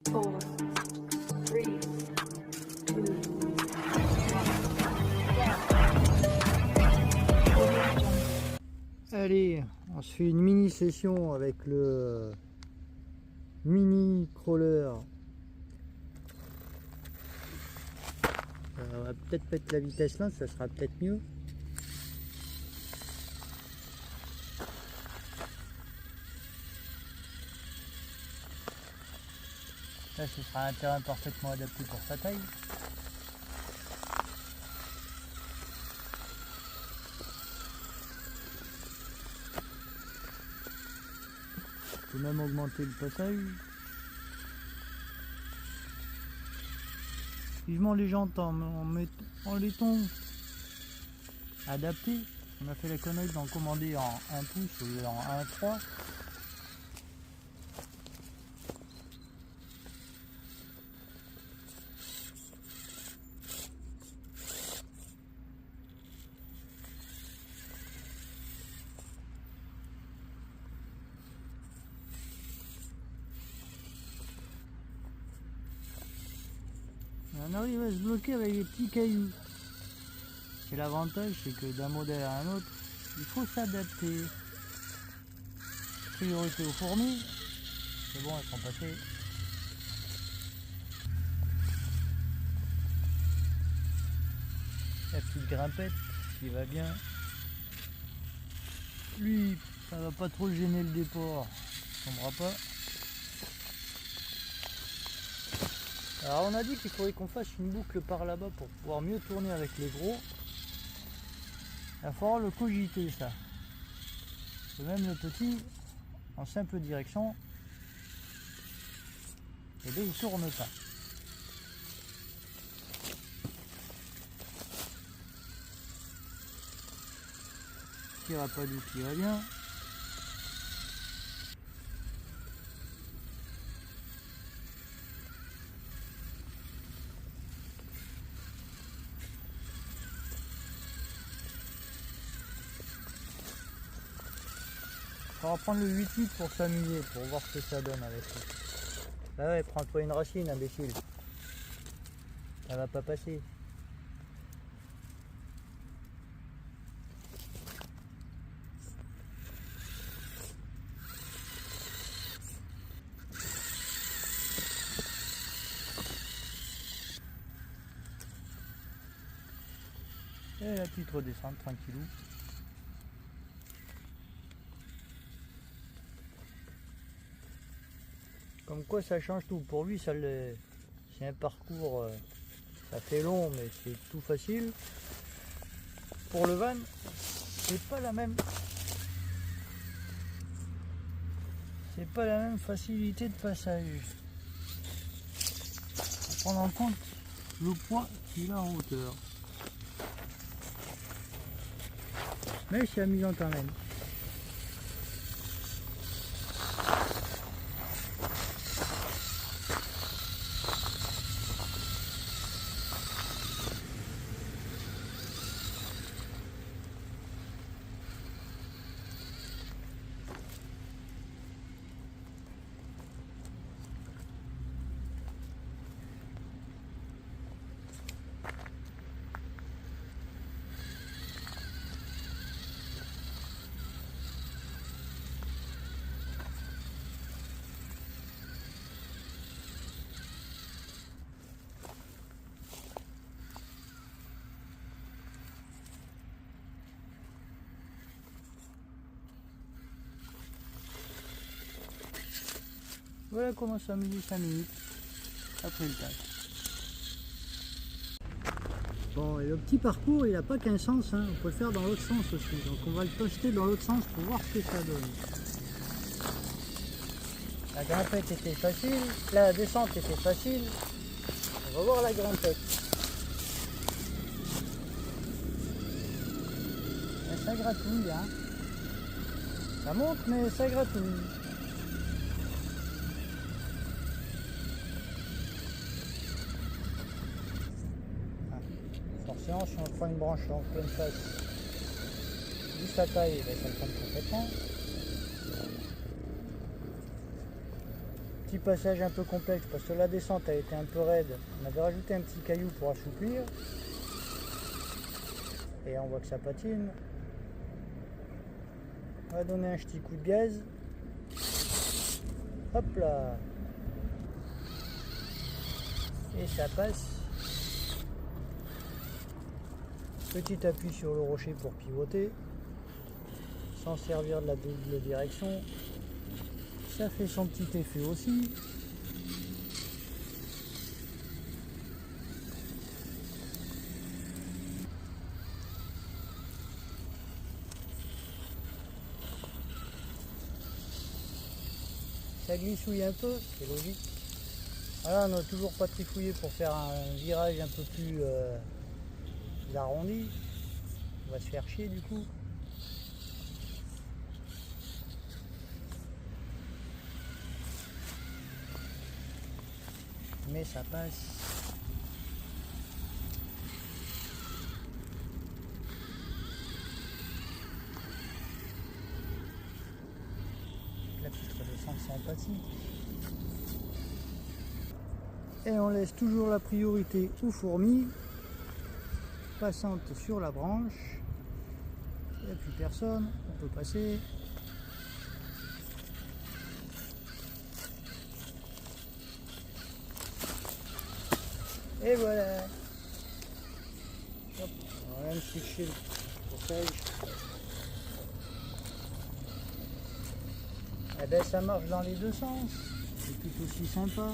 4, 3, 2, 1. Allez, on se fait une mini session avec le mini crawler. On va peut-être mettre la vitesse là, ça sera peut-être mieux. Là, ce sera un terrain parfaitement adapté pour sa taille. On peut même augmenter le passage. Vivement les jantes en laiton adapté. On a fait la connerie d'en commander en 1 pouce au lieu en 1,3. On arrive à se bloquer avec des petits cailloux. Et l'avantage, c'est que d'un modèle à un autre, il faut s'adapter. Priorité aux fourmis. C'est bon, elles sont passées. La petite grimpette qui va bien. Lui, ça va pas trop le gêner le déport. Il tombera pas. Alors on a dit qu'il faudrait qu'on fasse une boucle par là-bas pour pouvoir mieux tourner avec les gros. Il va falloir le cogiter ça. Et même le petit, en simple direction, et bien il tourne pas. Il ira pas d'où qui va bien. On va prendre le 8-8 pour s'amuser, pour voir ce que ça donne avec lui. Bah ouais, prends-toi une racine, imbécile. Ça va pas passer. Et la petite redescendre tranquillou. Comme quoi ça change tout. Pour lui, c'est un parcours, ça fait long, mais c'est tout facile. Pour le van, c'est pas la même facilité de passage. Faut prendre en compte le poids qu'il a en hauteur. Mais c'est amusant quand même. Voilà comment s'amuser 5 minutes après le tâche. Bon, et le petit parcours, il n'a pas qu'un sens, hein. On peut le faire dans l'autre sens aussi. Donc on va le tester dans l'autre sens pour voir ce que ça donne. La grimpette était facile, la descente était facile. On va voir la grimpette. Et ça gratouille, hein. Ça monte, mais ça gratouille. Forcément, si on prend une branche en pleine face, juste à taille, ben, ça le prend complètement. petit passage un peu complexe parce que la descente a été un peu raide. On avait rajouté un petit caillou pour assouplir. Et on voit que ça patine. On va donner un petit coup de gaz. Hop là. Et ça passe. Petit appui sur le rocher pour pivoter. Sans servir de la double direction. Ça fait son petit effet aussi. Ça glissouille un peu, c'est logique. Voilà, on n'a toujours pas trifouillé pour faire un virage un peu plus arrondi. On va se faire chier du coup. Mais ça passe. La petite redescente sympathique. Et on laisse toujours la priorité aux fourmis passantes sur la branche. Il n'y a plus personne, on peut passer. Et voilà. Hop, on va même switcher le portage. Eh ben ça marche dans les deux sens. C'est tout aussi sympa.